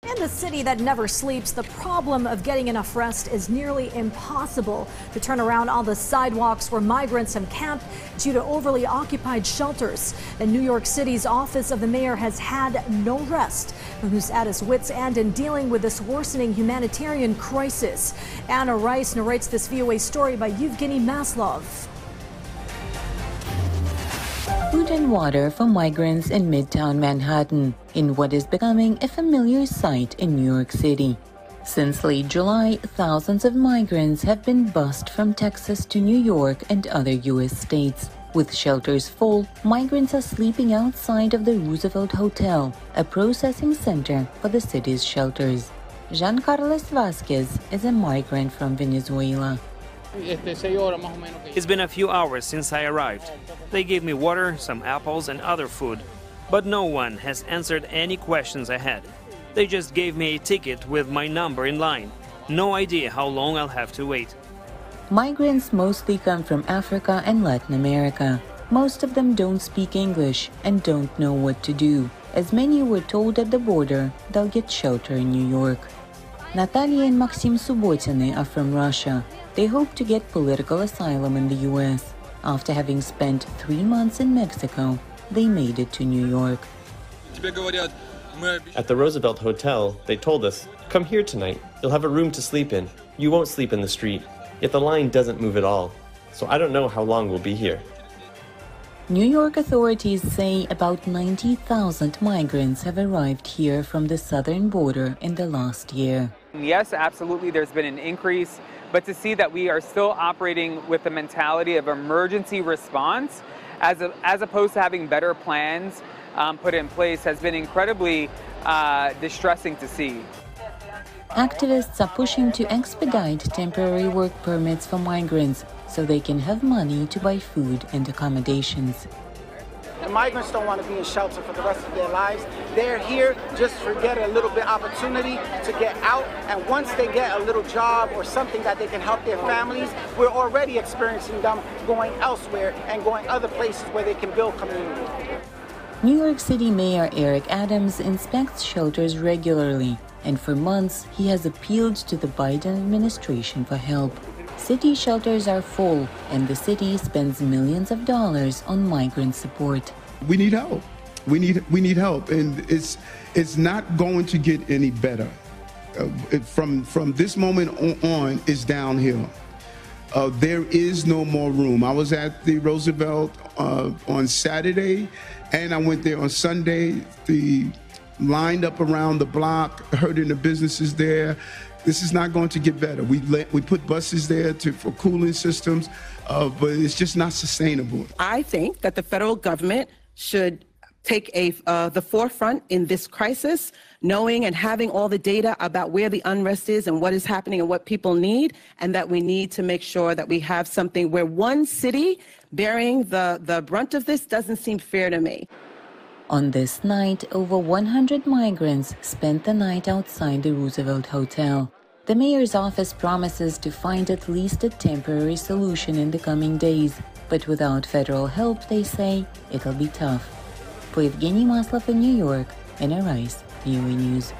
In the city that never sleeps, the problem of getting enough rest is nearly impossible. To turn around all the sidewalks where migrants have camped due to overly occupied shelters. And New York City's office of the mayor has had no rest, who's at his wits' end in dealing with this worsening humanitarian crisis. Anna Rice narrates this VOA story by Yevgeny Maslov. Food and water for migrants in Midtown Manhattan, in what is becoming a familiar sight in New York City. Since late July, thousands of migrants have been bused from Texas to New York and other U.S. states. With shelters full, migrants are sleeping outside of the Roosevelt Hotel, a processing center for the city's shelters. Jean Carlos Vasquez is a migrant from Venezuela. It's been a few hours since I arrived. They gave me water, some apples and other food. But no one has answered any questions I had. They just gave me a ticket with my number in line. No idea how long I'll have to wait. Migrants mostly come from Africa and Latin America. Most of them don't speak English and don't know what to do. As many were told at the border, they'll get shelter in New York. Natalia and Maxim Subotiny are from Russia. They hope to get political asylum in the U.S. After having spent 3 months in Mexico, they made it to New York. At the Roosevelt Hotel, they told us, "Come here tonight. You'll have a room to sleep in. You won't sleep in the street." Yet the line doesn't move at all. So I don't know how long we'll be here. New York authorities say about 90,000 migrants have arrived here from the southern border in the last year. Yes, absolutely, there's been an increase, but to see that we are still operating with the mentality of emergency response as opposed to having better plans put in place has been incredibly distressing to see. Activists are pushing to expedite temporary work permits for migrants so they can have money to buy food and accommodations. The migrants don't want to be in shelter for the rest of their lives. They're here just to get a little bit opportunity to get out, and once they get a little job or something that they can help their families, we're already experiencing them going elsewhere and going other places where they can build community. New York City Mayor Eric Adams inspects shelters regularly, and for months he has appealed to the Biden administration for help. City shelters are full, and the city spends millions of dollars on migrant support. We need help. We need help, and it's not going to get any better. From this moment on, it's downhill. There is no more room. I was at the Roosevelt on Saturday, and I went there on Sunday. The lined up around the block, hurting the businesses there. This is not going to get better. We put buses there for cooling systems, but it's just not sustainable. I think that the federal government should take the forefront in this crisis, knowing and having all the data about where the unrest is and what is happening and what people need, and that we need to make sure that we have something where one city bearing the brunt of this doesn't seem fair to me. On this night, over 100 migrants spent the night outside the Roosevelt Hotel. The mayor's office promises to find at least a temporary solution in the coming days, but without federal help, they say, it'll be tough. For Yevgeny Maslov in New York, Anna Rice, VOA News.